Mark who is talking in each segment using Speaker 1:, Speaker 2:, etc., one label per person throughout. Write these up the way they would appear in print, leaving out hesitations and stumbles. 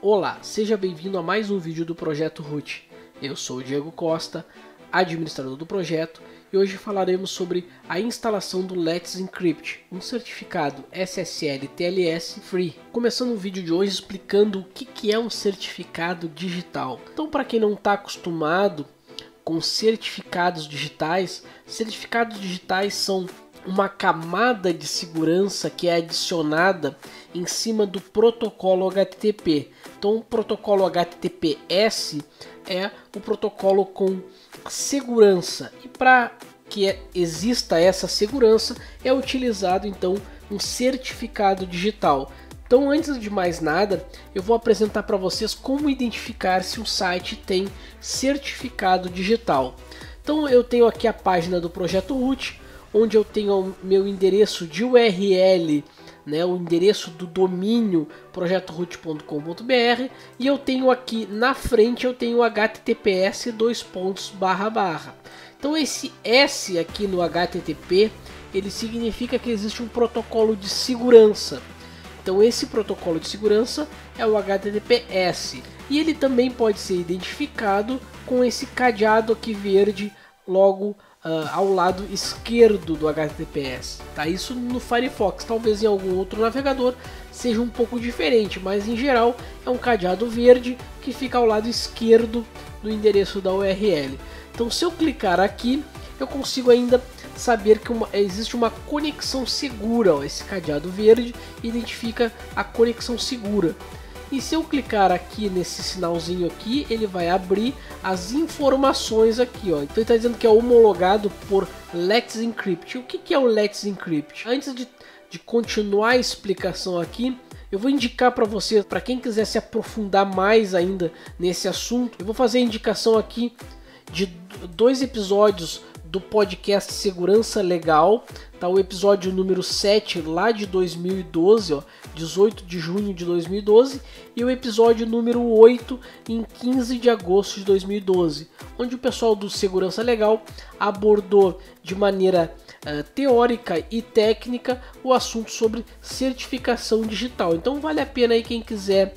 Speaker 1: Olá, seja bem-vindo a mais um vídeo do Projeto Root. Eu sou o Diego Costa, administrador do projeto, e hoje falaremos sobre a instalação do Let's Encrypt, um certificado SSL TLS Free. Começando o vídeo de hoje explicando o que é um certificado digital. Então, para quem não está acostumado com certificados digitais são uma camada de segurança que é adicionada em cima do protocolo HTTP. Então, o protocolo HTTPS é o protocolo com segurança, e para que exista essa segurança é utilizado então um certificado digital. Então, antes de mais nada, eu vou apresentar para vocês como identificar se um site tem certificado digital. Então, eu tenho aqui a página do Projeto Root, onde eu tenho o meu endereço de URL, né, o endereço do domínio projetoroot.com.br, e eu tenho aqui na frente eu tenho https://. Então esse S aqui no HTTP, ele significa que existe um protocolo de segurança. Então esse protocolo de segurança é o HTTPS, e ele também pode ser identificado com esse cadeado aqui verde logo ao lado esquerdo do HTTPS, tá? Isso no Firefox, talvez em algum outro navegador seja um pouco diferente, mas em geral é um cadeado verde que fica ao lado esquerdo do endereço da URL. Então, se eu clicar aqui, eu consigo ainda saber que existe uma conexão segura. Ó, esse cadeado verde identifica a conexão segura. E se eu clicar aqui nesse sinalzinho aqui, ele vai abrir as informações aqui, ó. Então ele está dizendo que é homologado por Let's Encrypt. O que é o Let's Encrypt? Antes de continuar a explicação aqui, eu vou indicar para você, para quem quiser se aprofundar mais ainda nesse assunto, eu vou fazer a indicação aqui de 2 episódios do podcast Segurança Legal, tá? O episódio número 7 lá de 2012, ó, 18 de junho de 2012, e o episódio número 8 em 15 de agosto de 2012, onde o pessoal do Segurança Legal abordou de maneira teórica e técnica o assunto sobre certificação digital. Então vale a pena aí quem quiser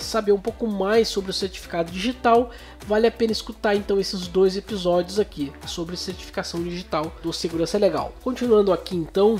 Speaker 1: saber um pouco mais sobre o certificado digital, vale a pena escutar então esses 2 episódios aqui sobre certificação digital do Segurança Legal. Continuando aqui então,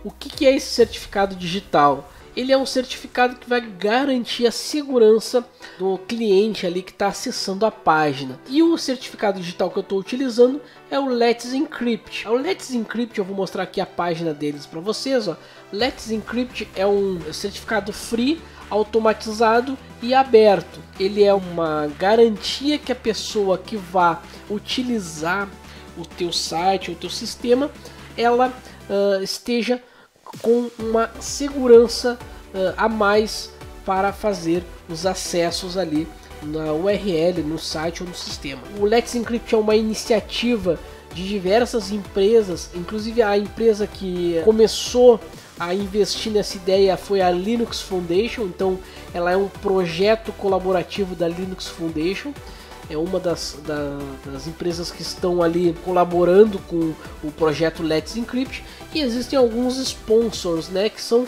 Speaker 1: o que é esse certificado digital? Ele é um certificado que vai garantir a segurança do cliente ali que está acessando a página. E o certificado digital que eu estou utilizando é o Let's Encrypt. O Let's Encrypt, eu vou mostrar aqui a página deles para vocês. Ó. Let's Encrypt é um certificado free, automatizado e aberto. Ele é uma garantia que a pessoa que vá utilizar o teu site, o teu sistema, ela esteja com uma segurança a mais para fazer os acessos ali na URL, no site ou no sistema. O Let's Encrypt é uma iniciativa de diversas empresas, inclusive a empresa que começou a investir nessa ideia foi a Linux Foundation. Então ela é um projeto colaborativo da Linux Foundation, é uma das empresas que estão ali colaborando com o projeto Let's Encrypt, e existem alguns sponsors, né, que são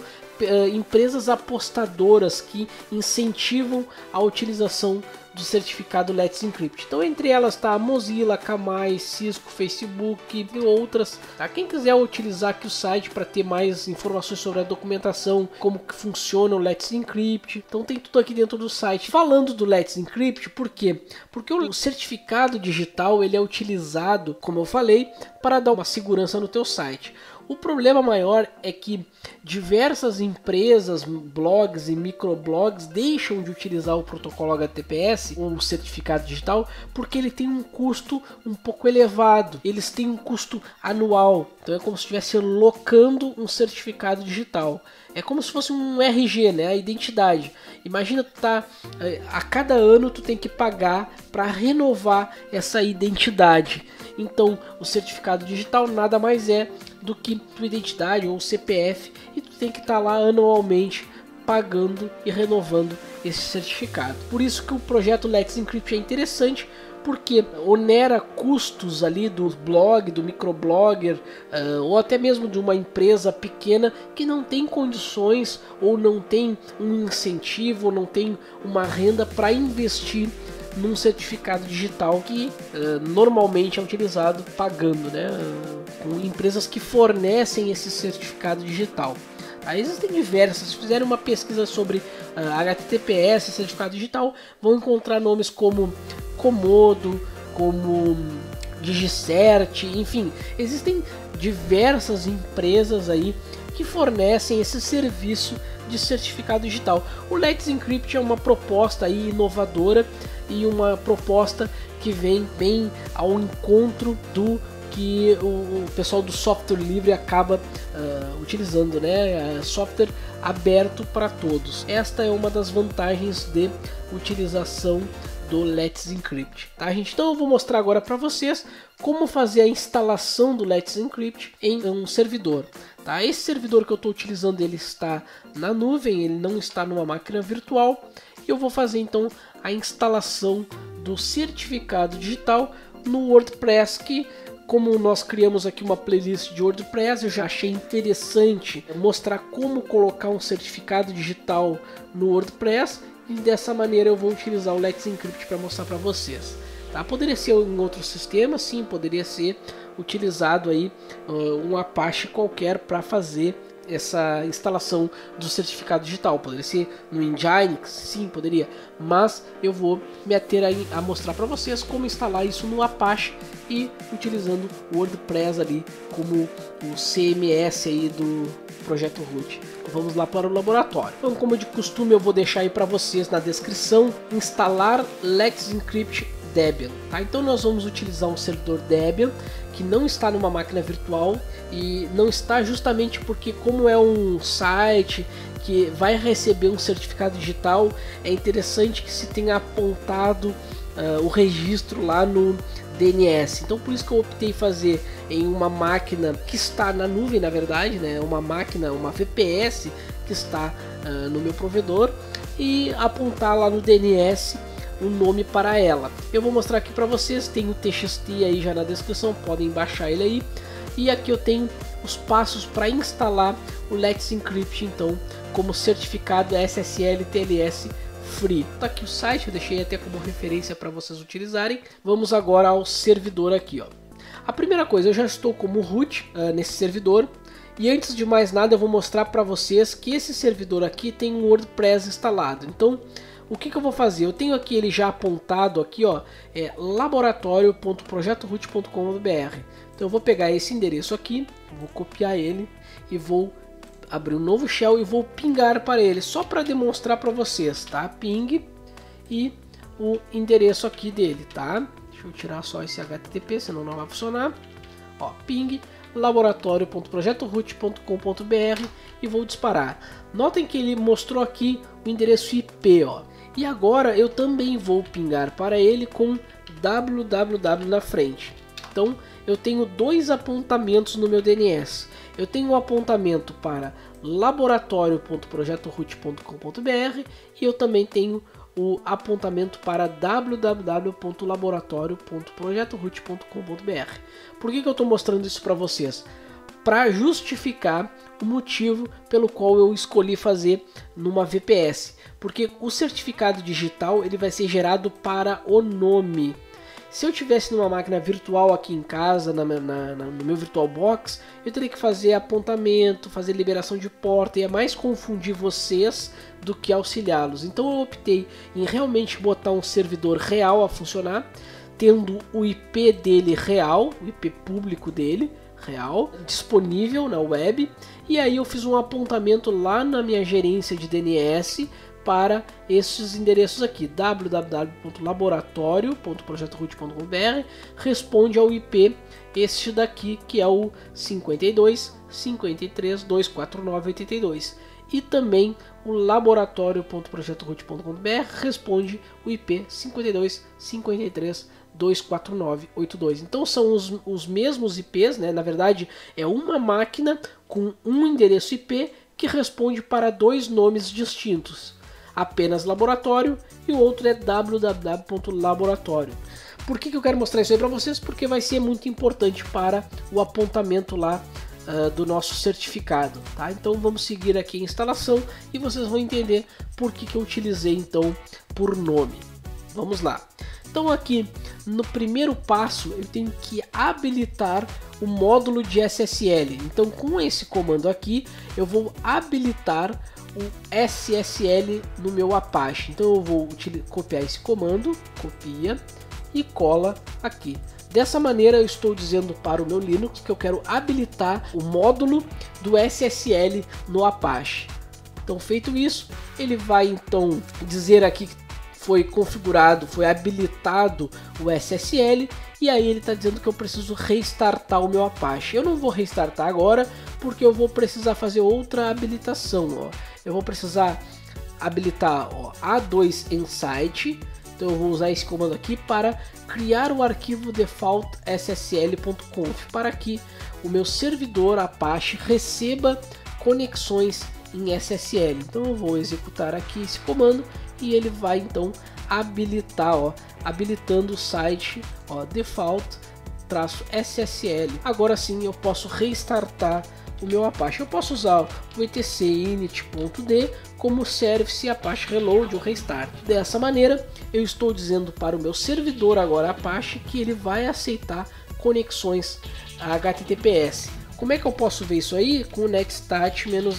Speaker 1: empresas apostadoras que incentivam a utilização do certificado Let's Encrypt. Então entre elas está a Mozilla, Akamai, Cisco, Facebook e outras. Tá? Quem quiser utilizar aqui o site para ter mais informações sobre a documentação, como que funciona o Let's Encrypt, então tem tudo aqui dentro do site. Falando do Let's Encrypt, por quê? Porque o certificado digital ele é utilizado, como eu falei, para dar uma segurança no teu site. O problema maior é que diversas empresas, blogs e microblogs deixam de utilizar o protocolo HTTPS, ou o certificado digital, porque ele tem um custo um pouco elevado. Eles têm um custo anual, então é como se estivesse locando um certificado digital. É como se fosse um RG, né? A identidade. Imagina tu tá a cada ano tu tem que pagar para renovar essa identidade. Então, o certificado digital nada mais é do que tua identidade ou CPF, e tu tem que estar lá anualmente pagando e renovando esse certificado. Por isso que o projeto Let's Encrypt é interessante, porque onera custos ali do blog, do microblogger, ou até mesmo de uma empresa pequena que não tem condições ou não tem um incentivo ou não tem uma renda para investir num certificado digital que normalmente é utilizado pagando, né, com empresas que fornecem esse certificado digital. Existem diversas. Se fizerem uma pesquisa sobre HTTPS, certificado digital, vão encontrar nomes como Comodo, como DigiCert, enfim, existem diversas empresas aí que fornecem esse serviço de certificado digital. O Let's Encrypt é uma proposta aí inovadora e uma proposta que vem bem ao encontro do que o pessoal do software livre acaba utilizando, né? Software aberto para todos. Esta é uma das vantagens de utilização do Let's Encrypt, tá, gente? Então eu vou mostrar agora para vocês como fazer a instalação do Let's Encrypt em um servidor. Tá? Esse servidor que eu estou utilizando, ele está na nuvem, ele não está numa máquina virtual. E eu vou fazer então a instalação do certificado digital no WordPress, que como nós criamos aqui uma playlist de WordPress, eu já achei interessante mostrar como colocar um certificado digital no WordPress, e dessa maneira eu vou utilizar o Let's Encrypt para mostrar para vocês. Tá? Poderia ser em outros sistemas, sim, poderia ser utilizado aí um Apache qualquer para fazer essa instalação do certificado digital. Poderia ser no Nginx, sim, poderia, mas eu vou me ater a mostrar para vocês como instalar isso no Apache e utilizando o WordPress ali como o CMS aí do projeto root. Vamos lá para o laboratório. Então, como de costume, eu vou deixar aí para vocês na descrição instalar Let's Encrypt Debian. Tá? Então nós vamos utilizar um servidor Debian que não está numa máquina virtual, e não está justamente porque, como é um site que vai receber um certificado digital, é interessante que se tenha apontado o registro lá no DNS. Então por isso que eu optei em fazer em uma máquina que está na nuvem, na verdade, né? Uma VPS que está no meu provedor, e apontar lá no DNS um nome para ela. Eu vou mostrar aqui para vocês, tem o TXT aí já na descrição, podem baixar ele aí. E aqui eu tenho os passos para instalar o Let's Encrypt, então, como certificado SSL TLS Free. Tá aqui o site, eu deixei até como referência para vocês utilizarem. Vamos agora ao servidor aqui, ó. A primeira coisa, eu já estou como root nesse servidor. E antes de mais nada, eu vou mostrar para vocês que esse servidor aqui tem um WordPress instalado. Então, o que eu vou fazer? Eu tenho aqui ele já apontado aqui, ó, laboratório.projetoroot.com.br. Então eu vou pegar esse endereço aqui, vou copiar ele e vou abrir um novo shell e vou pingar para ele, só para demonstrar para vocês, tá? Ping e o endereço aqui dele, tá? Deixa eu tirar só esse HTTP, senão não vai funcionar. Ó, ping laboratório.projetoroot.com.br e vou disparar. Notem que ele mostrou aqui o endereço IP, ó. E agora eu também vou pingar para ele com www na frente. Então eu tenho dois apontamentos no meu DNS. Eu tenho um apontamento para laboratório.projetoroot.com.br e eu também tenho o apontamento para www.laboratório.projetoroot.com.br. Por que eu estou mostrando isso para vocês? Para justificar o motivo pelo qual eu escolhi fazer numa VPS, porque o certificado digital ele vai ser gerado para o nome. Se eu tivesse numa máquina virtual aqui em casa, no meu VirtualBox, eu teria que fazer apontamento, fazer liberação de porta, e é mais confundir vocês do que auxiliá-los. Então eu optei em realmente botar um servidor real a funcionar, tendo o IP dele real, o IP público dele, real, disponível na web, e aí eu fiz um apontamento lá na minha gerência de DNS para esses endereços aqui, www.laboratorio.projetoroot.com.br, responde ao IP este daqui, que é o 52 53 249 82, e também o laboratório.projetoroot.com.br responde o IP 52 53 249 82. Então são os mesmos IPs, né? Na verdade é uma máquina com um endereço IP que responde para dois nomes distintos, apenas laboratório e o outro é www.laboratório. Por que eu quero mostrar isso aí para vocês? Porque vai ser muito importante para o apontamento lá do nosso certificado, tá? Então vamos seguir aqui a instalação e vocês vão entender por que eu utilizei então por nome. Vamos lá. Então aqui no primeiro passo eu tenho que habilitar o módulo de SSL. Então com esse comando aqui eu vou habilitar o SSL no meu Apache. Então eu vou copiar esse comando, copia e cola aqui. Dessa maneira eu estou dizendo para o meu Linux que eu quero habilitar o módulo do SSL no Apache. Então feito isso, ele vai então dizer aqui que foi configurado, foi habilitado o SSL, e aí ele está dizendo que eu preciso restartar o meu Apache. Eu não vou restartar agora porque eu vou precisar fazer outra habilitação. Ó. Eu vou precisar habilitar A2 Insight. Então eu vou usar esse comando aqui para criar o arquivo default ssl.conf para que o meu servidor Apache receba conexões em SSL. Então eu vou executar aqui esse comando e ele vai então habilitar, habilitando o site default-ssl. Agora sim eu posso restartar o meu Apache. Eu posso usar o etc init.d como service Apache reload ou restart. Dessa maneira eu estou dizendo para o meu servidor agora Apache que ele vai aceitar conexões HTTPS. Como é que eu posso ver isso aí? Com o netstat-an.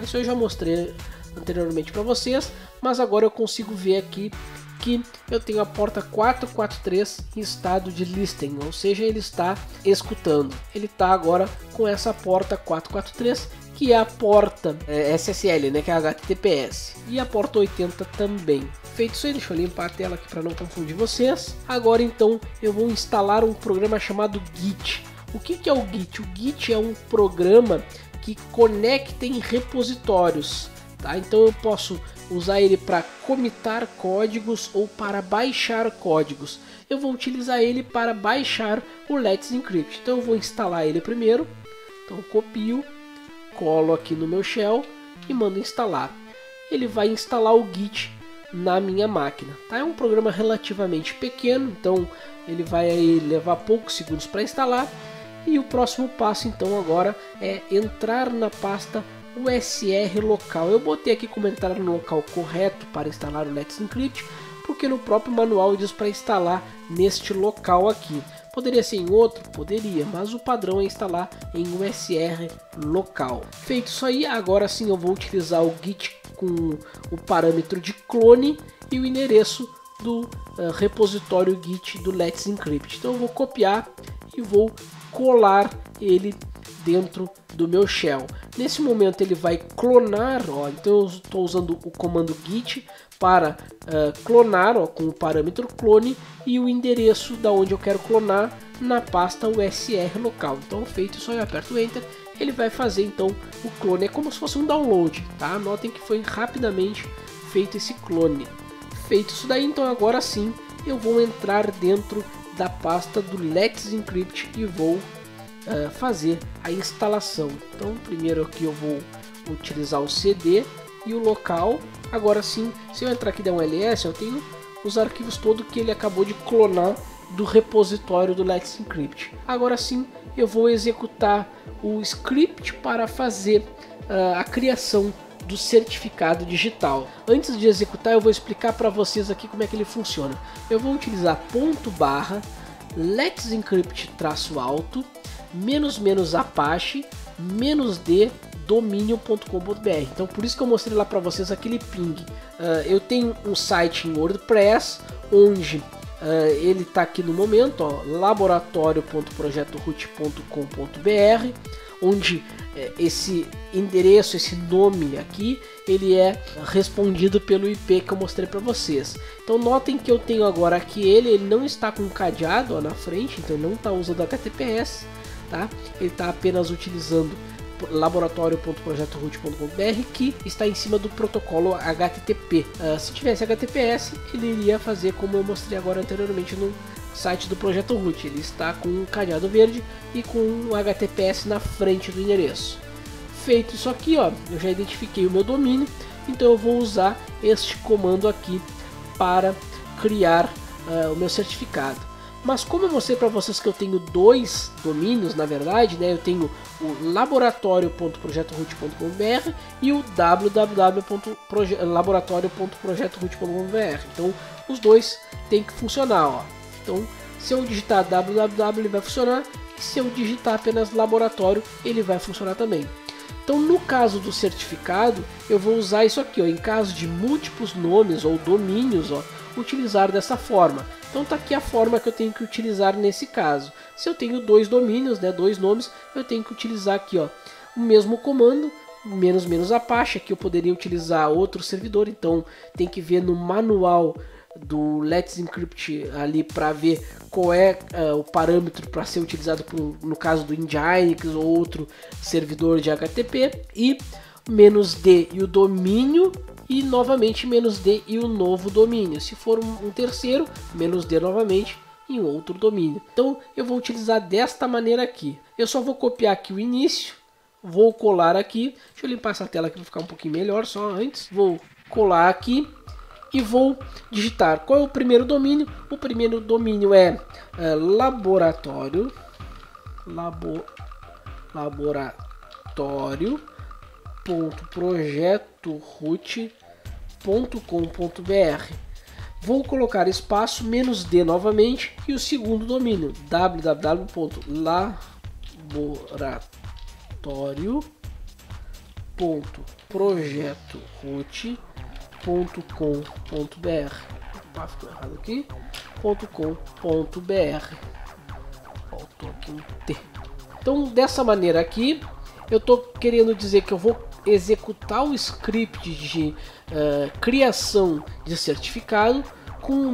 Speaker 1: Isso eu já mostrei anteriormente para vocês, mas agora eu consigo ver aqui que eu tenho a porta 443 em estado de listening, ou seja, ele está escutando. Ele está agora com essa porta 443, que é a porta SSL, né, que é a HTTPS, e a porta 80 também. Feito isso aí, deixa eu limpar a tela aqui para não confundir vocês. Agora então eu vou instalar um programa chamado Git. O que é o Git? O Git é um programa que conecta em repositórios. Tá? Então eu posso usar ele para comitar códigos ou para baixar códigos. Eu vou utilizar ele para baixar o Let's Encrypt. Então eu vou instalar ele primeiro. Então copio, colo aqui no meu shell e mando instalar. Ele vai instalar o Git na minha máquina. Tá? É um programa relativamente pequeno, então ele vai aí levar poucos segundos para instalar. E o próximo passo então agora é entrar na pasta USR local. Eu botei aqui como entrar no local correto para instalar o Let's Encrypt, porque no próprio manual diz para instalar neste local aqui. Poderia ser em outro? Poderia, mas o padrão é instalar em USR local. Feito isso aí, agora sim eu vou utilizar o Git com o parâmetro de clone e o endereço do repositório Git do Let's Encrypt. Então eu vou copiar e vou colar ele dentro do meu shell. Nesse momento ele vai clonar, então eu estou usando o comando git para clonar com o parâmetro clone e o endereço da onde eu quero clonar na pasta USR local. Então feito isso, eu aperto Enter, ele vai fazer então o clone. É como se fosse um download, tá? Notem que foi rapidamente feito esse clone. Feito isso daí, então agora sim eu vou entrar dentro da pasta do Let's Encrypt e vou fazer a instalação. Então primeiro aqui eu vou utilizar o CD e o local. Agora sim, se eu entrar aqui e der um ls, eu tenho os arquivos todos que ele acabou de clonar do repositório do Let's Encrypt. Agora sim eu vou executar o script para fazer a criação do certificado digital. Antes de executar, eu vou explicar para vocês aqui como é que ele funciona. Eu vou utilizar @ Let's Encrypt -alto --Apache -d domínio.com.br. Então por isso que eu mostrei lá para vocês aquele ping. Eu tenho um site em WordPress onde ele está aqui no momento, laboratório.projetoroot.com.br, onde esse endereço, esse nome aqui, ele é respondido pelo IP que eu mostrei para vocês. Então notem que eu tenho agora aqui ele não está com cadeado na frente, então ele não está usando HTTPS, tá? Ele está apenas utilizando laboratório.projetoroot.com.br, que está em cima do protocolo HTTP. Se tivesse HTTPS, ele iria fazer como eu mostrei agora anteriormente no site do Projeto Root. Ele está com um cadeado verde e com um HTTPS na frente do endereço. Feito isso aqui, eu já identifiquei o meu domínio, então eu vou usar este comando aqui para criar o meu certificado. Mas como eu mostrei para vocês que eu tenho dois domínios, na verdade, né, eu tenho o laboratório.projetoroot.com.br e o www.laboratório.projetoroot.com.br. Então os dois tem que funcionar, ó. Então se eu digitar www ele vai funcionar, e se eu digitar apenas laboratório ele vai funcionar também. Então no caso do certificado eu vou usar isso aqui, ó, em caso de múltiplos nomes ou domínios, ó, utilizar dessa forma. Então tá aqui a forma que eu tenho que utilizar nesse caso. Se eu tenho dois domínios, né, dois nomes, eu tenho que utilizar aqui, ó, o mesmo comando, menos Apache. Aqui eu poderia utilizar outro servidor, então tem que ver no manual do Let's Encrypt ali para ver qual é o parâmetro para ser utilizado no caso do Nginx ou outro servidor de HTTP, e "-d" e o domínio, e novamente "-d" e o novo domínio. Se for um terceiro, "-d" novamente em outro domínio. Então eu vou utilizar desta maneira aqui. Eu só vou copiar aqui o início, vou colar aqui. Deixa eu limpar essa tela aqui para ficar um pouquinho melhor só antes. Vou colar aqui e vou digitar qual é o primeiro domínio. O primeiro domínio é laboratório.projetoroot.com.br. Vou colocar espaço "-d" novamente e o segundo domínio www.laboratório.projetoroot.com.br. Ficou errado aqui. .com.br. Faltou aqui um T. Então dessa maneira aqui eu estou querendo dizer que eu vou executar o script de criação de certificado com o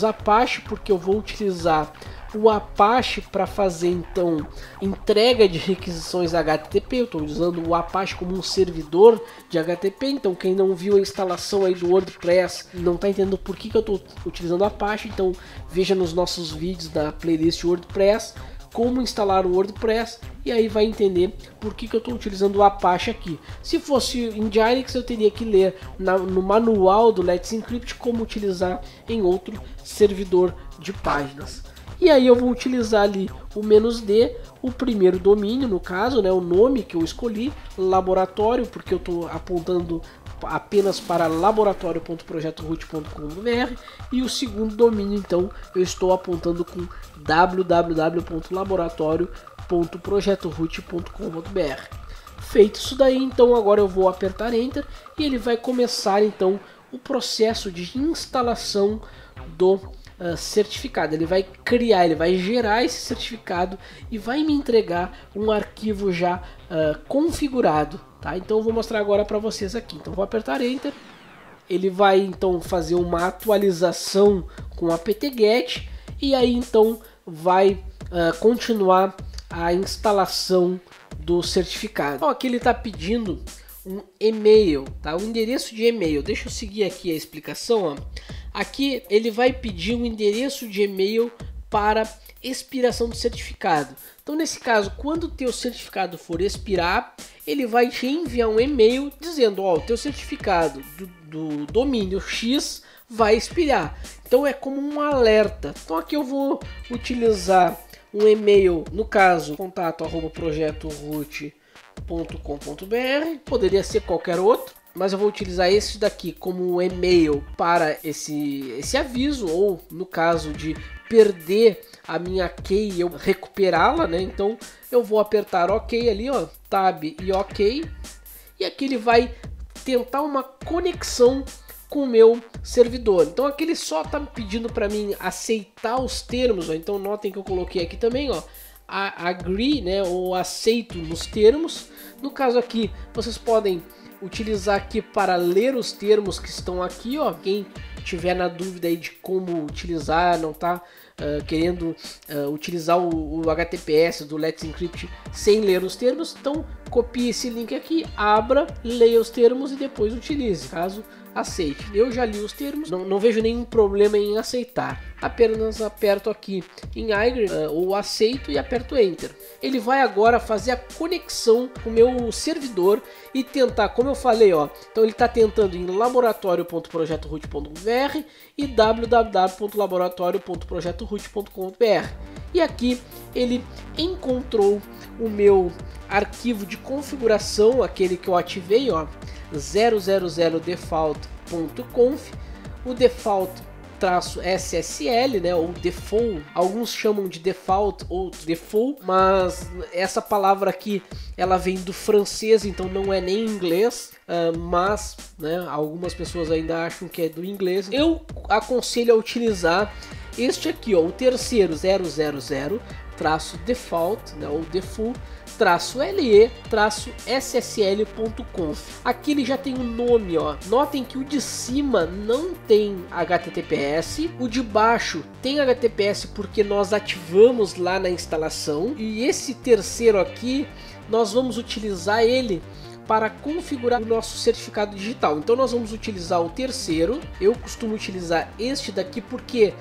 Speaker 1: "-Apache, porque eu vou utilizar o Apache para fazer então entrega de requisições HTTP. Eu estou usando o Apache como um servidor de HTTP, então quem não viu a instalação aí do WordPress não está entendendo por que eu estou utilizando o Apache, então veja nos nossos vídeos da playlist WordPress como instalar o WordPress, e aí vai entender por que eu estou utilizando o Apache aqui. Se fosse em Nginx eu teria que ler no manual do Let's Encrypt como utilizar em outro servidor de páginas. E aí eu vou utilizar ali o "-d", o primeiro domínio, no caso, né, o nome que eu escolhi, laboratório, porque eu estou apontando apenas para laboratório.projetoroot.com.br, e o segundo domínio, então, eu estou apontando com www.laboratório.projetoroot.com.br. Feito isso daí, então agora eu vou apertar Enter e ele vai começar então o processo de instalação do certificado. Ele vai criar, ele vai gerar esse certificado e vai me entregar um arquivo já configurado, tá? Então eu vou mostrar agora para vocês aqui. Então vou apertar Enter. Ele vai então fazer uma atualização com apt-get e aí então vai continuar a instalação do certificado. Então, aqui ele está pedindo um e-mail, tá? Um endereço de e-mail. Deixa eu seguir aqui a explicação, ó. Aqui ele vai pedir um endereço de e-mail para expiração do certificado. Então nesse caso, quando o teu certificado for expirar, ele vai te enviar um e-mail dizendo, ó, o teu certificado do domínio X vai expirar. Então é como um alerta. Então aqui eu vou utilizar um e-mail, no caso, contato@projetoroot.com.br, poderia ser qualquer outro, mas eu vou utilizar esse daqui como e-mail para esse aviso, ou no caso de perder a minha key e eu recuperá-la, né? Então eu vou apertar OK ali, ó, Tab e OK, e aqui ele vai tentar uma conexão com o meu servidor. Então aqui ele só está pedindo para mim aceitar os termos, ó. Então notem que eu coloquei aqui também, ó, agree, né, ou aceito nos termos. No caso aqui vocês podem utilizar aqui para ler os termos que estão aqui, ó. Quem tiver na dúvida aí de como utilizar, não está querendo utilizar o HTTPS do Let's Encrypt sem ler os termos, então copie esse link aqui, abra, leia os termos e depois utilize, caso aceite. Eu já li os termos, não vejo nenhum problema em aceitar. Apenas aperto aqui em Agree ou aceito e aperto Enter. Ele vai agora fazer a conexão com o meu servidor e tentar, como eu falei, ó, então ele está tentando em laboratório.projetoroot.br e www.laboratório.projetoroot.com.br. E aqui ele encontrou o meu arquivo de configuração, aquele que eu ativei, ó, 000default.conf, o default -SSL, né, ou default, alguns chamam de default ou default, mas essa palavra aqui ela vem do francês, então não é nem inglês, mas né, algumas pessoas ainda acham que é do inglês. Eu aconselho a utilizar este aqui, ó, o terceiro 000-default, né, ou default -le-ssl.conf. Aqui ele já tem um nome, ó. Notem que o de cima não tem HTTPS, o de baixo tem HTTPS porque nós ativamos lá na instalação, e esse terceiro aqui nós vamos utilizar ele para configurar o nosso certificado digital. Então nós vamos utilizar o terceiro. Eu costumo utilizar este daqui porque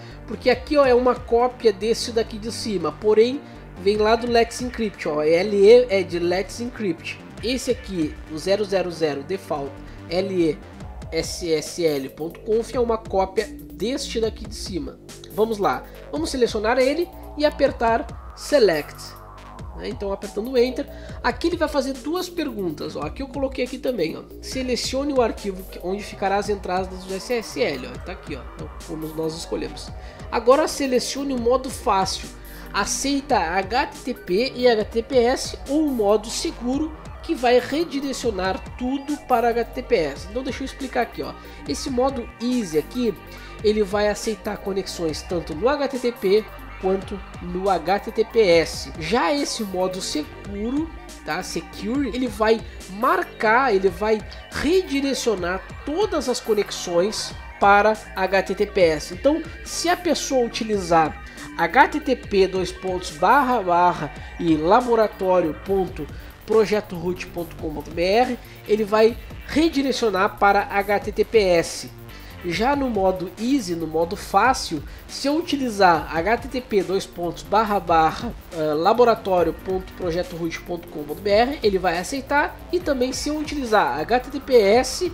Speaker 1: aqui, ó, é uma cópia desse daqui de cima, porém vem lá do Let's Encrypt, ó, LE é de Let's Encrypt. Esse aqui, o 000-default le-ssl.conf, é uma cópia deste daqui de cima. Vamos lá, vamos selecionar ele e apertar Select. Então apertando Enter, aqui ele vai fazer duas perguntas, ó. Aqui eu coloquei aqui também, ó. Selecione o arquivo onde ficará as entradas do SSL, ó. Tá aqui, ó, então, como nós escolhemos. Agora selecione o modo fácil, aceita HTTP e HTTPS ou o modo seguro, que vai redirecionar tudo para HTTPS. Então deixa eu explicar aqui, ó. Esse modo Easy aqui, ele vai aceitar conexões tanto no HTTP quanto no HTTPS. Já esse modo seguro, tá? Secure, ele vai marcar, ele vai redirecionar todas as conexões para HTTPS. Então, se a pessoa utilizar http:// e laboratório.projetoroot.com.br, ele vai redirecionar para HTTPS. Já no modo Easy, no modo fácil, se eu utilizar http:// laboratório.projetoroot.com.br, ele vai aceitar, e também se eu utilizar https://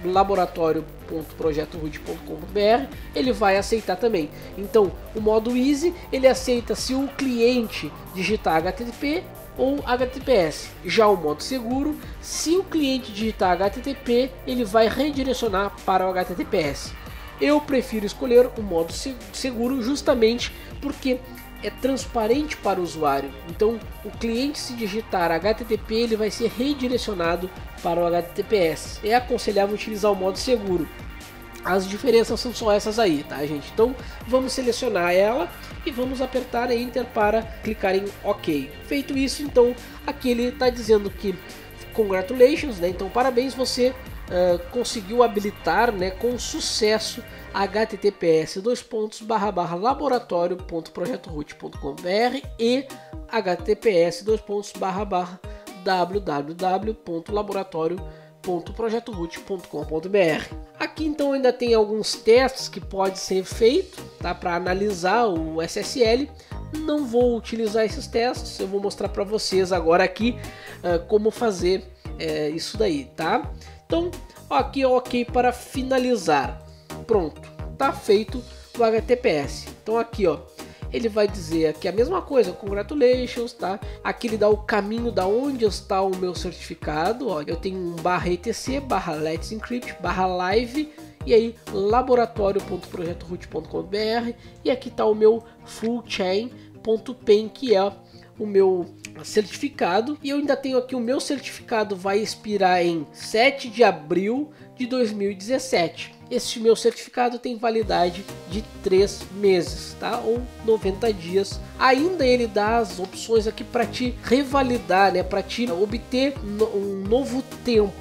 Speaker 1: laboratório.projetoroot.com.br, ele vai aceitar também. Então, o modo Easy, ele aceita se o cliente digitar HTTP ou HTTPS. Já o modo seguro, se o cliente digitar HTTP, ele vai redirecionar para o HTTPS. Eu prefiro escolher o modo seguro justamente porque é transparente para o usuário. Então, o cliente, se digitar HTTP, ele vai ser redirecionado para o HTTPS. É aconselhável utilizar o modo seguro. As diferenças são só essas aí, tá, gente? Então vamos selecionar ela e vamos apertar Enter para clicar em OK. Feito isso, então aqui ele está dizendo que congratulations, né? Então parabéns, você conseguiu habilitar, né, com sucesso https:// laboratório.projetoroot.com.br e https:// www.laboratório.projetoroot.com.br. Aqui então ainda tem alguns testes que pode ser feito, tá, para analisar o SSL. Não vou utilizar esses testes, eu vou mostrar para vocês agora aqui como fazer isso daí, tá? Então aqui é OK para finalizar. Pronto, tá feito o HTTPS. Então aqui, ó, ele vai dizer aqui a mesma coisa, congratulations, tá? Aqui ele dá o caminho da onde está o meu certificado, ó. Eu tenho um /etc/let's encrypt /live e aí laboratório.projetoroot.com.br, e aqui está o meu fullchain.pen, que é o meu certificado, e eu ainda tenho aqui o meu certificado vai expirar em 7 de abril de 2017. Este meu certificado tem validade de 3 meses, tá? Ou 90 dias. Ainda ele dá as opções aqui para te revalidar, né? Para te obter um novo tempo,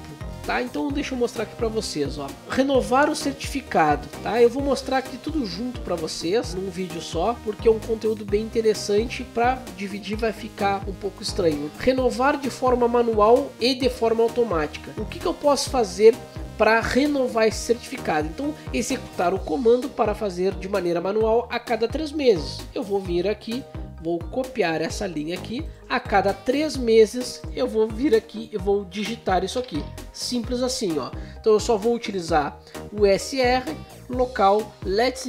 Speaker 1: tá? Então deixa eu mostrar aqui para vocês, ó. Renovar o certificado, tá? Eu vou mostrar aqui tudo junto para vocês num vídeo só, porque é um conteúdo bem interessante. Para dividir vai ficar um pouco estranho. Renovar de forma manual e de forma automática. O que eu posso fazer para renovar esse certificado. Então, executar o comando para fazer de maneira manual a cada 3 meses. Eu vou vir aqui, vou copiar essa linha aqui, a cada 3 meses eu vou vir aqui e vou digitar isso aqui, simples assim, ó. Então eu só vou utilizar o SR, local, let's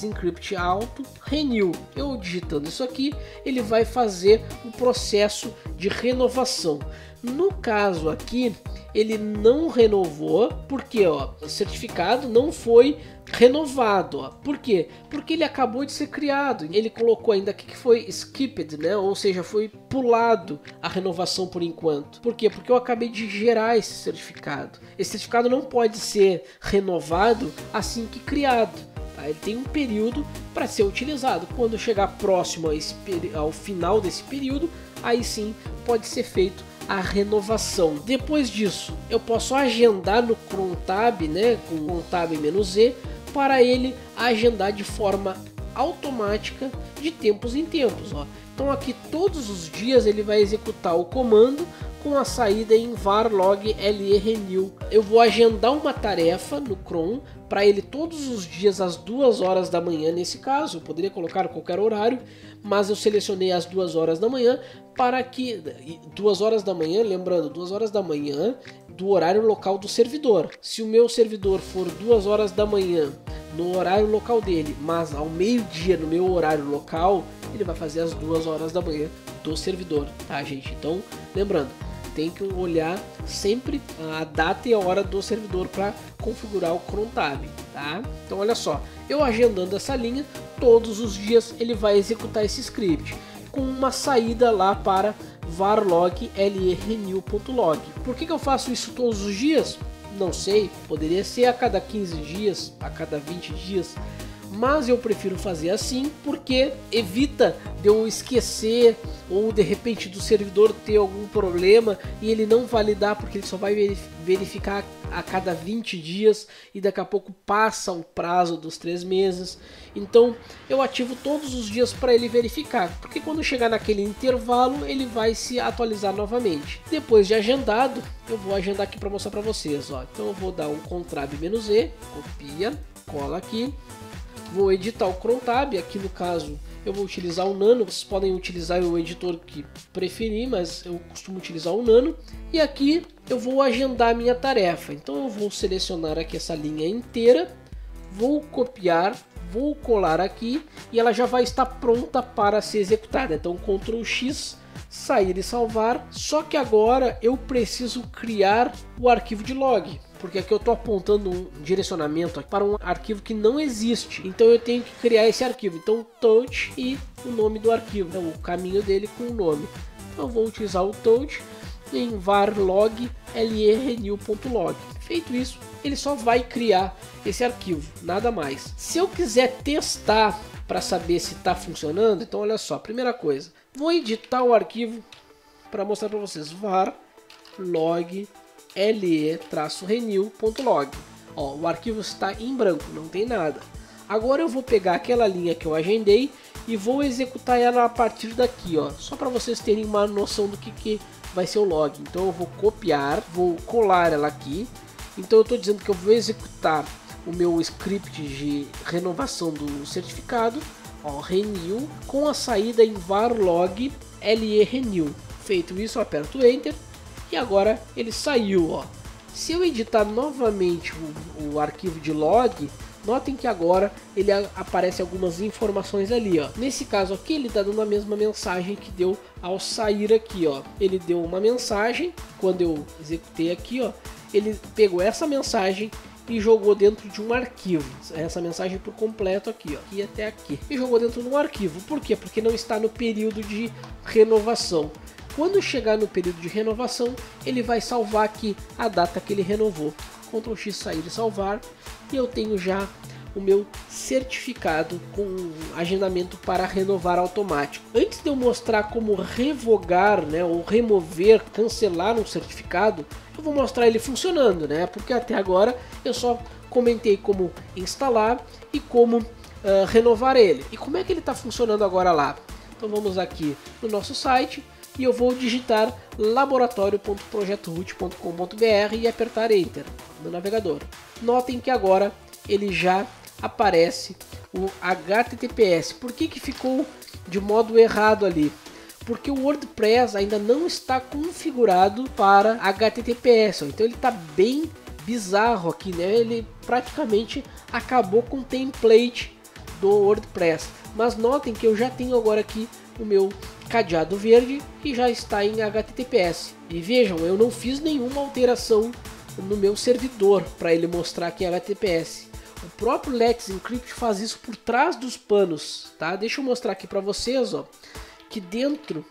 Speaker 1: encrypt auto, renew. Eu digitando isso aqui, ele vai fazer o processo de renovação. No caso aqui, ele não renovou, porque ó, o certificado não foi renovado. Ó. Por quê? Porque ele acabou de ser criado. Ele colocou ainda aqui que foi skipped, né? Ou seja, foi pulado a renovação por enquanto. Por quê? Porque eu acabei de gerar esse certificado. Esse certificado não pode ser renovado assim que criado. Ele tem um período para ser utilizado. Quando chegar próximo ao final desse período, aí sim pode ser feito a renovação. Depois disso, eu posso agendar no cron tab, né, com o tab "-e", para ele agendar de forma automática de tempos em tempos. Ó. Então aqui todos os dias ele vai executar o comando com a saída em var log le renew. Eu vou agendar uma tarefa no cron para ele todos os dias às 2 horas da manhã. Nesse caso eu poderia colocar qualquer horário, mas eu selecionei às 2 horas da manhã para que 2 horas da manhã, lembrando, 2 horas da manhã do horário local do servidor. Se o meu servidor for 2 horas da manhã no horário local dele, mas ao meio-dia no meu horário local, ele vai fazer às 2 horas da manhã do servidor, tá, gente? Então, lembrando, tem que olhar sempre a data e a hora do servidor para configurar o cron tab, tá? Então, olha só, eu agendando essa linha, todos os dias ele vai executar esse script com uma saída lá para var log le renew.log. Por que eu faço isso todos os dias? Não sei, poderia ser a cada 15 dias, a cada 20 dias, mas eu prefiro fazer assim porque evita de eu esquecer ou de repente do servidor ter algum problema e ele não validar, porque ele só vai verificar a cada 20 dias e daqui a pouco passa o prazo dos 3 meses. Então eu ativo todos os dias para ele verificar, porque quando chegar naquele intervalo ele vai se atualizar novamente. Depois de agendado, eu vou agendar aqui para mostrar para vocês. Ó. Então eu vou dar um Ctrl -E, copia, cola aqui. Vou editar o cron tab, aqui no caso eu vou utilizar o Nano, vocês podem utilizar o editor que preferir, mas eu costumo utilizar o Nano. E aqui eu vou agendar a minha tarefa, então eu vou selecionar aqui essa linha inteira, vou copiar, vou colar aqui e ela já vai estar pronta para ser executada. Então Ctrl X, sair e salvar, só que agora eu preciso criar o arquivo de log. Porque aqui eu estou apontando um direcionamento para um arquivo que não existe. Então eu tenho que criar esse arquivo. Então touch e o nome do arquivo, né? O caminho dele com o nome. Então eu vou utilizar o touch em var log le renew.log. Feito isso, ele só vai criar esse arquivo, nada mais. Se eu quiser testar para saber se está funcionando, então olha só, primeira coisa, vou editar o arquivo para mostrar para vocês. Var log le-renew.log. O arquivo está em branco, não tem nada. Agora eu vou pegar aquela linha que eu agendei e vou executar ela a partir daqui, ó, só para vocês terem uma noção do que vai ser o log. Então eu vou copiar, vou colar ela aqui. Então eu estou dizendo que eu vou executar o meu script de renovação do certificado, ó, renew, com a saída em var log le renew. Feito isso, eu aperto Enter. E agora ele saiu, ó. Se eu editar novamente o arquivo de log, notem que agora ele aparece algumas informações ali, ó. Nesse caso aqui ele está dando a mesma mensagem que deu ao sair aqui, ó. Ele deu uma mensagem quando eu executei aqui, ó. Ele pegou essa mensagem e jogou dentro de um arquivo, essa mensagem por completo aqui, ó, aqui até aqui, e jogou dentro de um arquivo. Por quê? Porque não está no período de renovação. Quando chegar no período de renovação, ele vai salvar aqui a data que ele renovou. Ctrl X, sair e salvar, e eu tenho já o meu certificado com agendamento para renovar automático. Antes de eu mostrar como revogar, né, ou remover, cancelar um certificado, eu vou mostrar ele funcionando, né? Porque até agora eu só comentei como instalar e como renovar ele. E como é que ele está funcionando agora lá? Então vamos aqui no nosso site e eu vou digitar laboratório.projetoroot.com.br e apertar Enter no navegador. Notem que agora ele já aparece o HTTPS. Por que ficou de modo errado ali? Porque o WordPress ainda não está configurado para HTTPS, então ele está bem bizarro aqui, né? Ele praticamente acabou com o template do WordPress. Mas notem que eu já tenho agora aqui o meu cadeado verde que já está em HTTPS. E vejam, eu não fiz nenhuma alteração no meu servidor para ele mostrar que é HTTPS. O próprio Let's Encrypt faz isso por trás dos panos, tá? Deixa eu mostrar aqui para vocês, ó, que dentro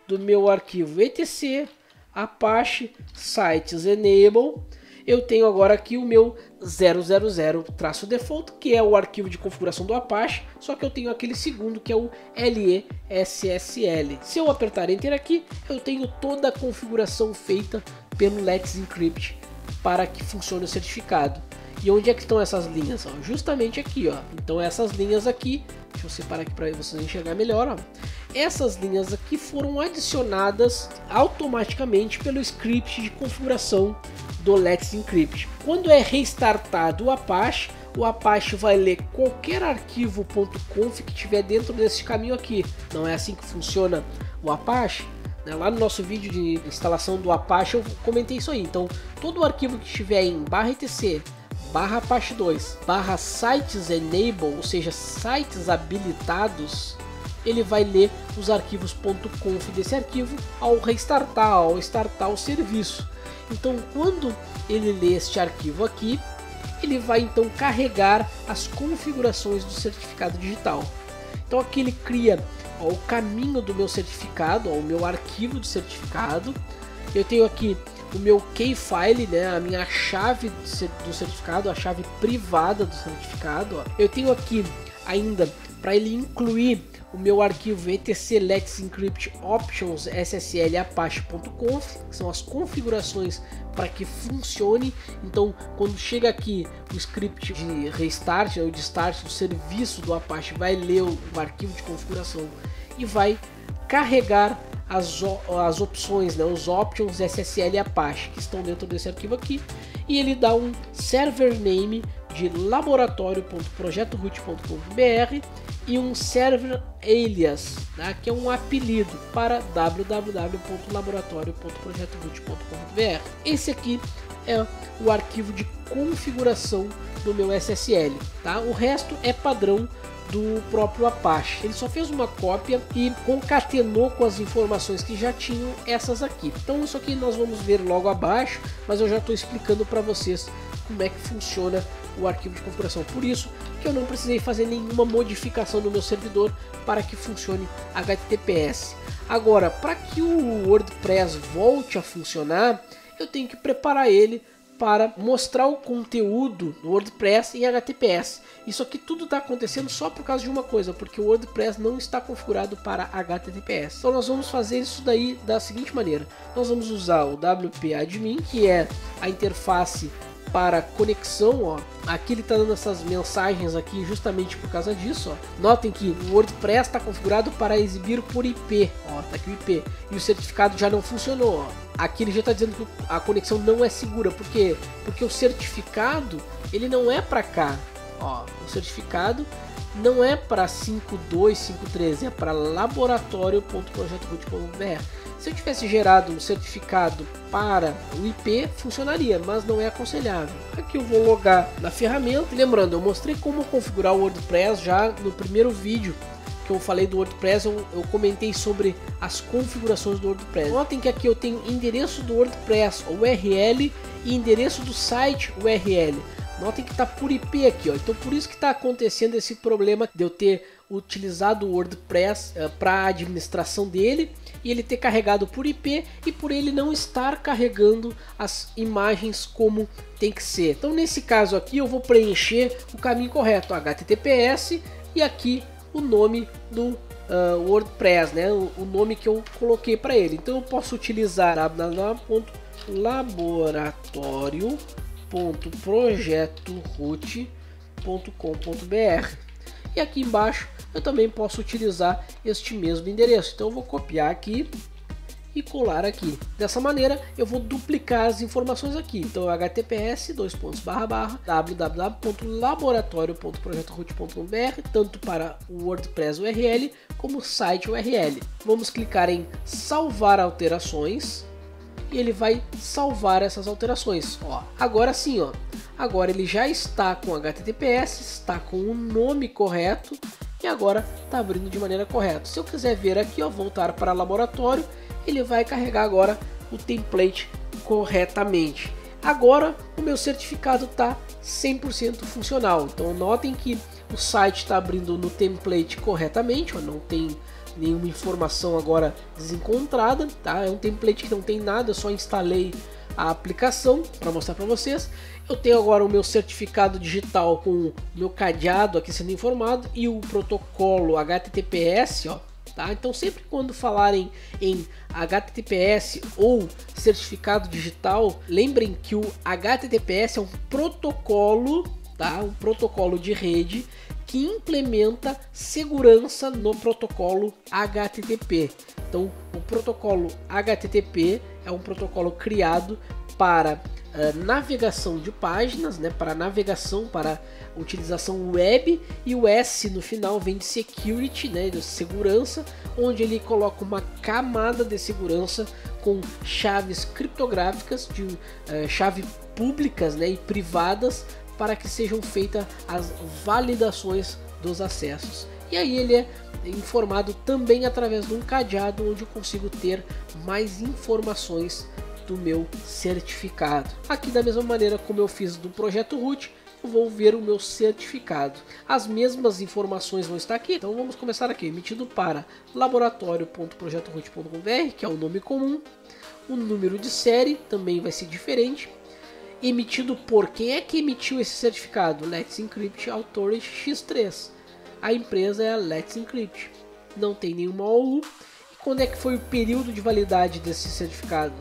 Speaker 1: do meu arquivo etc apache sites enable eu tenho agora aqui o meu 000-default, que é o arquivo de configuração do Apache, só que eu tenho aquele segundo que é o LESSL. Se eu apertar Enter aqui, eu tenho toda a configuração feita pelo Let's Encrypt para que funcione o certificado. E onde é que estão essas linhas? Ó, justamente aqui, ó. Então essas linhas aqui, deixa eu separar aqui para vocês enxergar melhor, ó. Essas linhas aqui foram adicionadas automaticamente pelo script de configuração do Let's Encrypt. Quando é restartado o Apache vai ler qualquer arquivo .conf que tiver dentro desse caminho aqui. Não é assim que funciona o Apache? Lá no nosso vídeo de instalação do Apache eu comentei isso aí. Então todo o arquivo que estiver em /etc /Apache 2 /sites enable, ou seja, sites habilitados, ele vai ler os arquivos .conf desse arquivo ao restartar, ao startar o serviço. Então quando ele lê este arquivo aqui, ele vai então carregar as configurações do certificado digital. Então aqui ele cria, ó, o caminho do meu certificado, ó, o meu arquivo de certificado. Eu tenho aqui o meu key file, né, a minha chave do certificado, a chave privada do certificado. Ó. Eu tenho aqui ainda para ele incluir o meu arquivo etc let's encrypt options ssl apache.conf, que são as configurações para que funcione. Então quando chega aqui o script de restart ou de start do serviço do Apache, vai ler o arquivo de configuração e vai carregar as opções, né, os options SSL Apache que estão dentro desse arquivo aqui, e ele dá um server name de laboratório.projetoroot.com.br e um server alias, né, que é um apelido para www.laboratório.projetoroot.com.br. Esse aqui é o arquivo de configuração do meu SSL, tá? O resto é padrão do próprio Apache. Ele só fez uma cópia e concatenou com as informações que já tinham essas aqui. Então isso aqui nós vamos ver logo abaixo, mas eu já estou explicando para vocês como é que funciona o arquivo de configuração. Por isso que eu não precisei fazer nenhuma modificação no meu servidor para que funcione HTTPS. Agora, para que o WordPress volte a funcionar, eu tenho que preparar ele para mostrar o conteúdo do WordPress em HTTPS. Isso aqui tudo está acontecendo só por causa de uma coisa, porque o WordPress não está configurado para HTTPS. Então nós vamos fazer isso daí da seguinte maneira: nós vamos usar o WP Admin, que é a interface para conexão, ó. Aqui ele está dando essas mensagens aqui justamente por causa disso, ó. Notem que o WordPress está configurado para exibir por IP, ó, tá aqui o IP, e o certificado já não funcionou, ó. Aqui ele já está dizendo que a conexão não é segura, porque o certificado ele não é para cá, ó. O certificado não é para 5.2.5.13, é para laboratório.projetoroot.com.br. Se eu tivesse gerado um certificado para o IP, funcionaria, mas não é aconselhável. Aqui eu vou logar na ferramenta. Lembrando, eu mostrei como configurar o WordPress já no primeiro vídeo que eu falei do WordPress. Eu comentei sobre as configurações do WordPress. Notem que aqui eu tenho endereço do WordPress, URL, e endereço do site, URL. Notem que está por IP aqui, ó. Então por isso que está acontecendo esse problema de eu ter utilizado o WordPress para a administração dele e ele ter carregado por IP e por ele não estar carregando as imagens como tem que ser. Então nesse caso aqui eu vou preencher o caminho correto, HTTPS, e aqui o nome do WordPress, né? O nome que eu coloquei para ele. Então eu posso utilizar laboratório.projetoroot.com.br, e aqui embaixo eu também posso utilizar este mesmo endereço. Então eu vou copiar aqui e colar aqui. Dessa maneira eu vou duplicar as informações aqui. Então https www.laboratorio.projetoroot.br, tanto para o WordPress URL como o site URL. Vamos clicar em salvar alterações e ele vai salvar essas alterações. Ó, agora sim, ó, agora ele já está com HTTPS, está com o nome correto e agora está abrindo de maneira correta. Se eu quiser ver aqui, ó, voltar para laboratório, ele vai carregar agora o template corretamente. Agora o meu certificado está 100% funcional. Então notem que o site está abrindo no template corretamente, ó, não tem nenhuma informação agora desencontrada, tá? É um template que não tem nada, eu só instalei a aplicação para mostrar para vocês. Eu tenho agora o meu certificado digital com o meu cadeado aqui sendo informado e o protocolo HTTPS, ó, tá? Então sempre quando falarem em HTTPS ou certificado digital, lembrem que o HTTPS é um protocolo, tá? Um protocolo de rede que implementa segurança no protocolo HTTP. Então, o protocolo HTTP é um protocolo criado para navegação de páginas, né, para navegação, para utilização web, e o S no final vem de security, né, de segurança, onde ele coloca uma camada de segurança com chaves criptográficas, de chave públicas, né, e privadas, para que sejam feitas as validações dos acessos. E aí ele é informado também através de um cadeado, onde eu consigo ter mais informações do meu certificado. Aqui da mesma maneira como eu fiz do projeto root, eu vou ver o meu certificado. As mesmas informações vão estar aqui, então vamos começar aqui. Emitido para laboratorio.projetoroot.br, que é o nome comum. O número de série também vai ser diferente. Emitido por quem é que emitiu esse certificado? Let's Encrypt Authority X3. A empresa é a Let's Encrypt. Não tem nenhuma OU. E quando é que foi o período de validade desse certificado?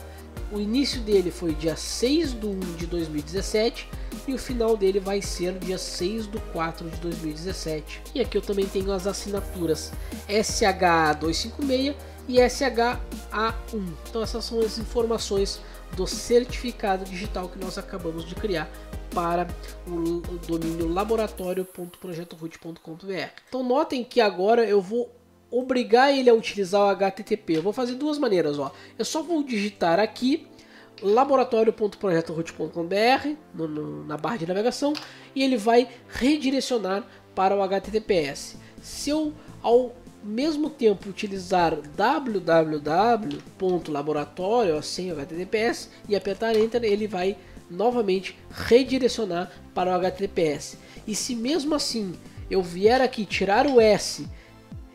Speaker 1: O início dele foi dia 6/1 de 2017 e o final dele vai ser dia 6/4 de 2017. E aqui eu também tenho as assinaturas SHA256 e SHA1. Então essas são as informações do certificado digital que nós acabamos de criar para o domínio laboratorio.projetoroot.br. Então notem que agora eu vou obrigar ele a utilizar o HTTP. Eu vou fazer duas maneiras, ó. Eu só vou digitar aqui laboratorio.projetoroot.br na barra de navegação e ele vai redirecionar para o HTTPS. Se eu ao mesmo tempo utilizar www.laboratorio sem o HTTPS e apertar Enter, ele vai novamente redirecionar para o HTTPS. E se mesmo assim eu vier aqui tirar o S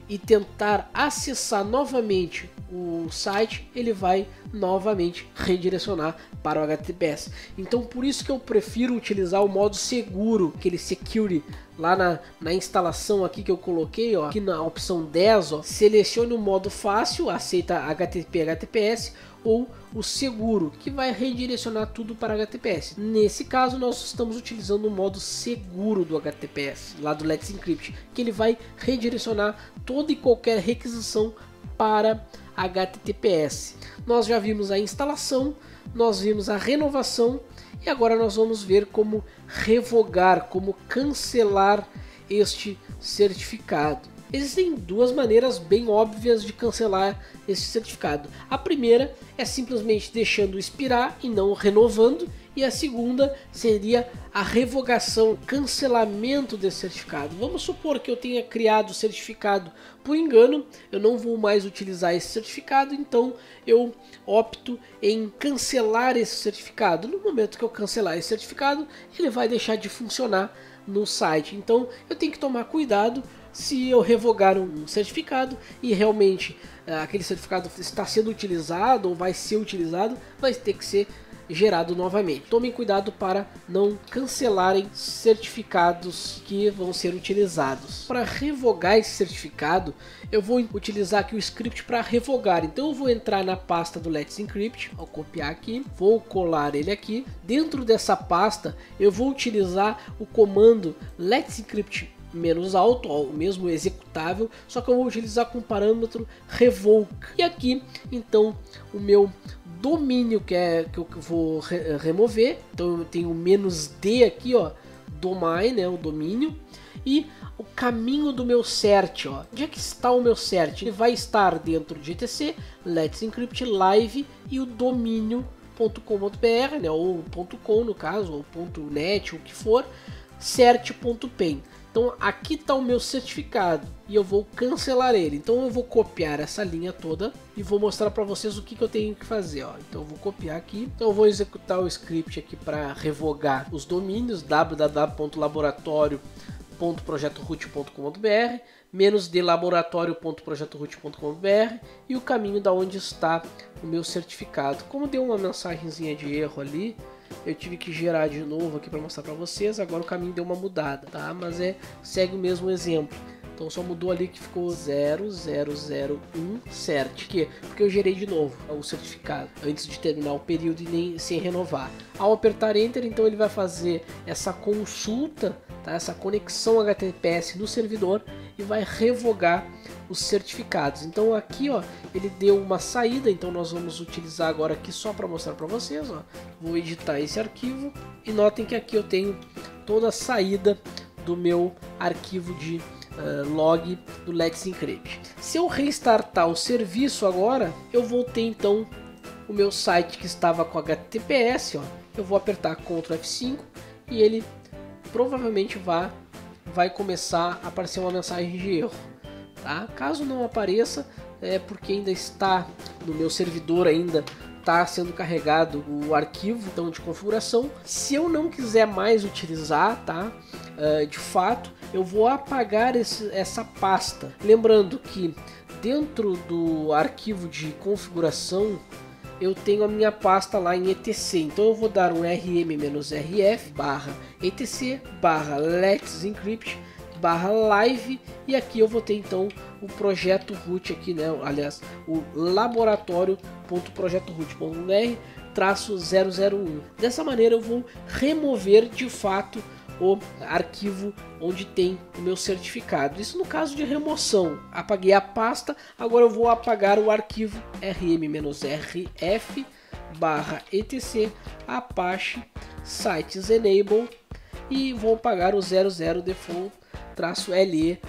Speaker 1: e tentar acessar novamente o site, ele vai novamente redirecionar para o HTTPS. Então por isso que eu prefiro utilizar o modo seguro, aquele security, lá na instalação aqui que eu coloquei, ó, aqui na opção 10, ó, selecione o modo fácil, aceita HTTP, HTTPS, ou o seguro, que vai redirecionar tudo para HTTPS. Nesse caso nós estamos utilizando o modo seguro do HTTPS, lá do Let's Encrypt, que ele vai redirecionar toda e qualquer requisição para HTTPS. Nós já vimos a instalação, nós vimos a renovação e agora nós vamos ver como revogar, como cancelar este certificado. Existem duas maneiras bem óbvias de cancelar esse certificado. A primeira é simplesmente deixando expirar e não renovando, e a segunda seria a revogação, cancelamento desse certificado. Vamos supor que eu tenha criado o certificado por engano, eu não vou mais utilizar esse certificado, então eu opto em cancelar esse certificado. No momento que eu cancelar esse certificado, ele vai deixar de funcionar no site. Então eu tenho que tomar cuidado. Se eu revogar um certificado e realmente aquele certificado está sendo utilizado ou vai ser utilizado, vai ter que ser gerado novamente. Tomem cuidado para não cancelarem certificados que vão ser utilizados. Para revogar esse certificado, eu vou utilizar aqui o script para revogar. Então eu vou entrar na pasta do Let's Encrypt, vou copiar aqui, vou colar ele aqui. Dentro dessa pasta eu vou utilizar o comando Let's Encrypt menos alto, ó, o mesmo executável, só que eu vou utilizar com o parâmetro revoke. E aqui então o meu domínio que eu vou remover, então eu tenho "-d" aqui, ó, domain, né, o domínio, e o caminho do meu cert, ó. Onde é que está o meu cert? Ele vai estar dentro de etc, let's encrypt live e o domínio.com.br, né, ou .com no caso, ou .net, o que for, cert.pen. Então aqui está o meu certificado e eu vou cancelar ele. Então eu vou copiar essa linha toda e vou mostrar para vocês o que eu tenho que fazer. Ó. Então eu vou copiar aqui. Então eu vou executar o script aqui para revogar os domínios www.laboratório.projetoroot.com.br -de laboratório.projetoroot.com.br e o caminho da onde está o meu certificado. Como deu uma mensagenzinha de erro ali, eu tive que gerar de novo aqui para mostrar para vocês. Agora o caminho deu uma mudada, tá? Mas segue o mesmo exemplo. Então só mudou ali que ficou 0001 cert. Por quê? Porque eu gerei de novo o certificado antes de terminar o período e nem sem renovar. Ao apertar Enter, então ele vai fazer essa consulta, tá? Essa conexão HTTPS no servidor e vai revogar os certificados. Então aqui, ó, ele deu uma saída, então nós vamos utilizar agora aqui só para mostrar para vocês, ó. Vou editar esse arquivo e notem que aqui eu tenho toda a saída do meu arquivo de log do Let's Encrypt. Se eu restartar o serviço agora, eu vou ter então o meu site que estava com HTTPS, ó. Eu vou apertar Ctrl F5 e ele provavelmente vai começar a aparecer uma mensagem de erro. Tá? Caso não apareça, é porque ainda está no meu servidor, ainda está sendo carregado o arquivo então, de configuração. Se eu não quiser mais utilizar, tá? De fato, eu vou apagar essa pasta. Lembrando que dentro do arquivo de configuração eu tenho a minha pasta lá em etc. Então eu vou dar um rm-rf /etc /let's encrypt /live e aqui eu vou ter então o projeto root aqui, né? Aliás, o laboratório.projetoroot.br-001. Dessa maneira eu vou remover de fato o arquivo onde tem o meu certificado. Isso no caso de remoção. Apaguei a pasta, agora eu vou apagar o arquivo rm-rf /etc apache sites enable e vou apagar o 00 default-le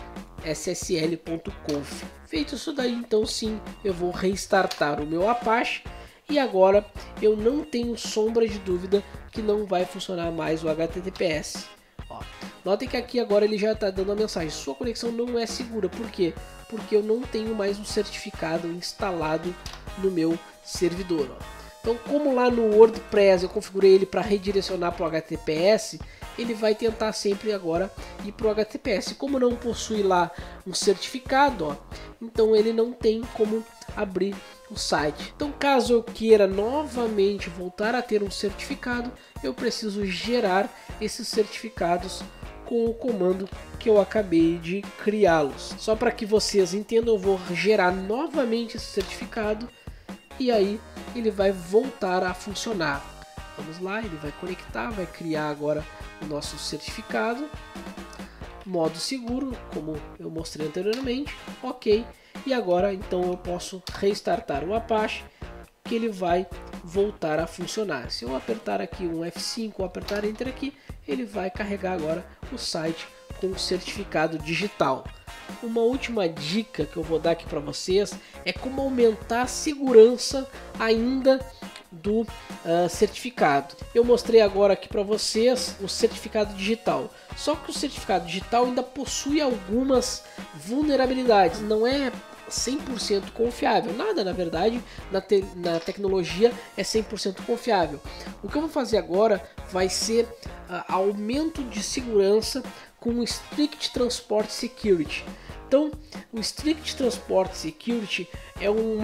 Speaker 1: ssl.conf. Feito isso daí, então sim, eu vou restartar o meu Apache e agora eu não tenho sombra de dúvida que não vai funcionar mais o HTTPS. Ó, notem que aqui agora ele já está dando a mensagem: sua conexão não é segura. Por quê? Porque eu não tenho mais um certificado instalado no meu servidor. Ó. Então, como lá no WordPress eu configurei ele para redirecionar para o HTTPS, ele vai tentar sempre agora ir para o HTTPS. Como não possui lá um certificado, ó, então ele não tem como abrir o site. Então, caso eu queira novamente voltar a ter um certificado, eu preciso gerar esses certificados com o comando que eu acabei de criá-los. Só para que vocês entendam, eu vou gerar novamente esse certificado e aí ele vai voltar a funcionar. Vamos lá, ele vai conectar, vai criar agora o nosso certificado, modo seguro, como eu mostrei anteriormente, ok. E agora então eu posso restartar o Apache, que ele vai voltar a funcionar. Se eu apertar aqui um F5 ou apertar Enter aqui, ele vai carregar agora o site com o certificado digital. Uma última dica que eu vou dar aqui para vocês é como aumentar a segurança ainda do certificado. Eu mostrei agora aqui para vocês o certificado digital, só que o certificado digital ainda possui algumas vulnerabilidades, não é 100% confiável, nada na verdade na tecnologia é 100% confiável. O que eu vou fazer agora vai ser aumento de segurança com o Strict Transport Security. Então, o Strict Transport Security é um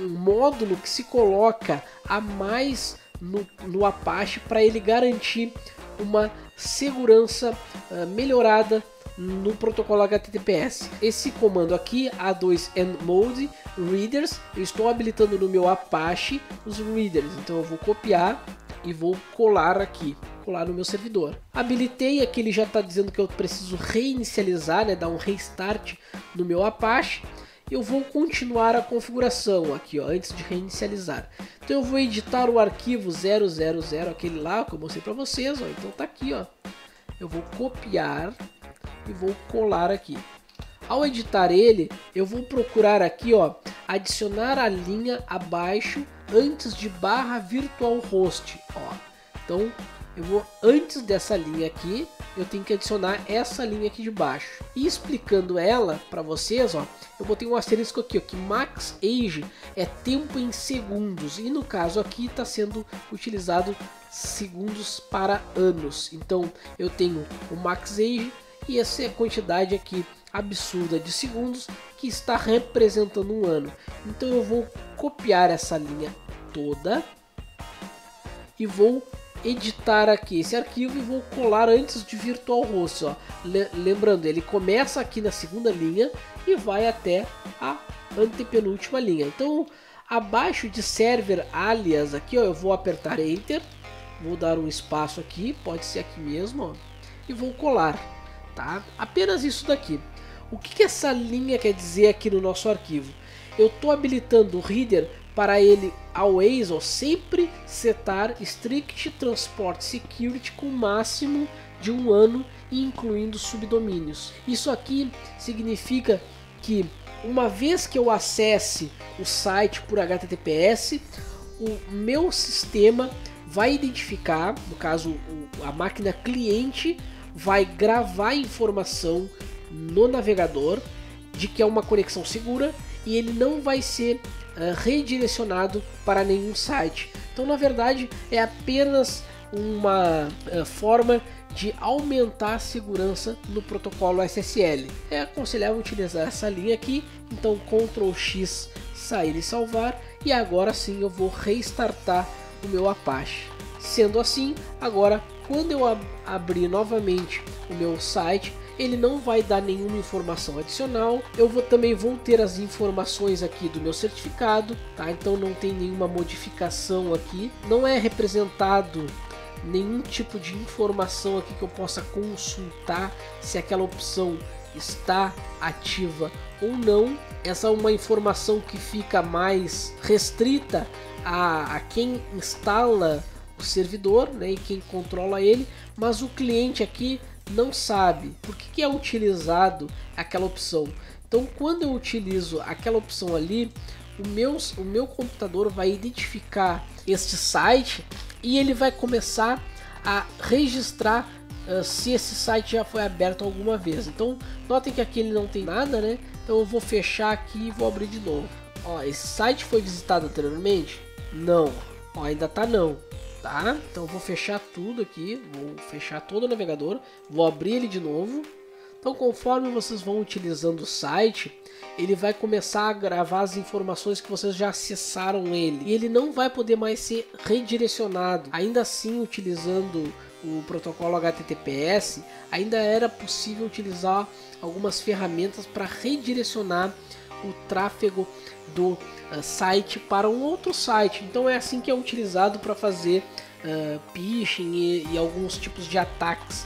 Speaker 1: módulo que se coloca a mais no Apache para ele garantir uma segurança melhorada no protocolo HTTPS. Esse comando aqui, A2nmode readers, eu estou habilitando no meu Apache os readers. Então eu vou copiar e vou colar aqui. colar no meu servidor. Habilitei, aqui ele já está dizendo que eu preciso reinicializar, né, dar um restart no meu Apache. Eu vou continuar a configuração aqui, ó, antes de reinicializar. Então eu vou editar o arquivo 000, aquele lá que eu mostrei para vocês, ó. Então tá aqui, ó. Eu vou copiar e vou colar aqui. Ao editar ele, eu vou procurar aqui, ó, adicionar a linha abaixo antes de /virtualhost, ó. Então eu vou, antes dessa linha aqui, eu tenho que adicionar essa linha aqui de baixo. E explicando ela para vocês, ó, eu botei um asterisco aqui, ó, que max age é tempo em segundos. E no caso aqui está sendo utilizado segundos para anos. Então eu tenho o max age e essa é a quantidade aqui absurda de segundos que está representando um ano. Então eu vou copiar essa linha toda e vou editar aqui esse arquivo e vou colar antes de virtualhost, ó. Lembrando, ele começa aqui na segunda linha e vai até a antepenúltima linha. Então, abaixo de server alias aqui, ó, eu vou apertar Enter, vou dar um espaço aqui, pode ser aqui mesmo, ó, e vou colar, tá? Apenas isso daqui. O que essa linha quer dizer aqui no nosso arquivo? Eu estou habilitando o reader para ele always, ou sempre setar strict transport security com máximo de 1 ano, incluindo subdomínios. Isso aqui significa que uma vez que eu acesse o site por HTTPS, o meu sistema vai identificar, no caso a máquina cliente vai gravar informação no navegador de que é uma conexão segura e ele não vai ser redirecionado para nenhum site. Então, na verdade, é apenas uma forma de aumentar a segurança no protocolo SSL. É aconselhável utilizar essa linha aqui. Então, Ctrl X, sair e salvar, e agora sim eu vou restartar o meu Apache. Sendo assim, agora quando eu abrir novamente o meu site, ele não vai dar nenhuma informação adicional. Eu também vou ter as informações aqui do meu certificado, tá? Então não tem nenhuma modificação aqui, não é representado nenhum tipo de informação aqui que eu possa consultar se aquela opção está ativa ou não. Essa é uma informação que fica mais restrita a quem instala o servidor, né, e quem controla ele, mas o cliente aqui não sabe por que é utilizado aquela opção. Então, quando eu utilizo aquela opção ali, o meu computador vai identificar este site e ele vai começar a registrar se esse site já foi aberto alguma vez. Então, notem que aqui ele não tem nada, né? Então eu vou fechar aqui e vou abrir de novo. Ó, esse site foi visitado anteriormente? Não. Ó, ainda tá não. Tá? Então eu vou fechar tudo aqui, vou fechar todo o navegador, vou abrir ele de novo. Então, conforme vocês vão utilizando o site, ele vai começar a gravar as informações que vocês já acessaram ele, e ele não vai poder mais ser redirecionado. Ainda assim, utilizando o protocolo HTTPS, ainda era possível utilizar algumas ferramentas para redirecionar o tráfego do site para um outro site. Então é assim que é utilizado para fazer phishing e alguns tipos de ataques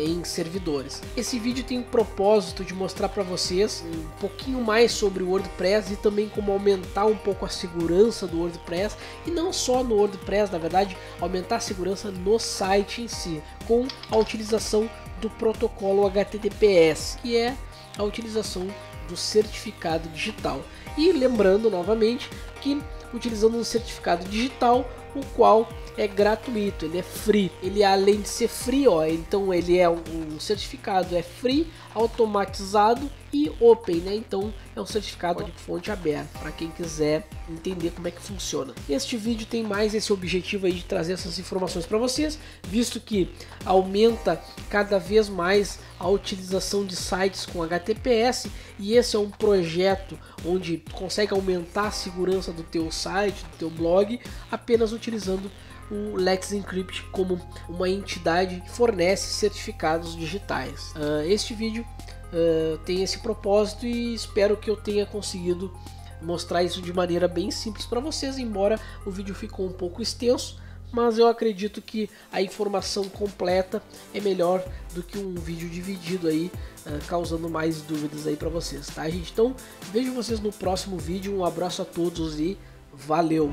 Speaker 1: em servidores. Esse vídeo tem o propósito de mostrar para vocês um pouquinho mais sobre o WordPress e também como aumentar um pouco a segurança do WordPress, e não só no WordPress, na verdade, aumentar a segurança no site em si, com a utilização do protocolo HTTPS, que é a utilização do certificado digital. E lembrando novamente que utilizando um certificado digital, o qual é gratuito, ele é free. Ele, além de ser free, ó, então ele é um certificado, é free, automatizado e open, né? Então é um certificado de fonte aberta para quem quiser entender como é que funciona. Este vídeo tem mais esse objetivo aí de trazer essas informações para vocês, visto que aumenta cada vez mais a utilização de sites com HTTPS, e esse é um projeto onde consegue aumentar a segurança do teu site, do teu blog, apenas utilizando o Let's Encrypt como uma entidade que fornece certificados digitais. Este vídeo tem esse propósito e espero que eu tenha conseguido mostrar isso de maneira bem simples para vocês, embora o vídeo ficou um pouco extenso, mas eu acredito que a informação completa é melhor do que um vídeo dividido aí, causando mais dúvidas aí para vocês, tá, gente? Então vejo vocês no próximo vídeo, um abraço a todos e valeu!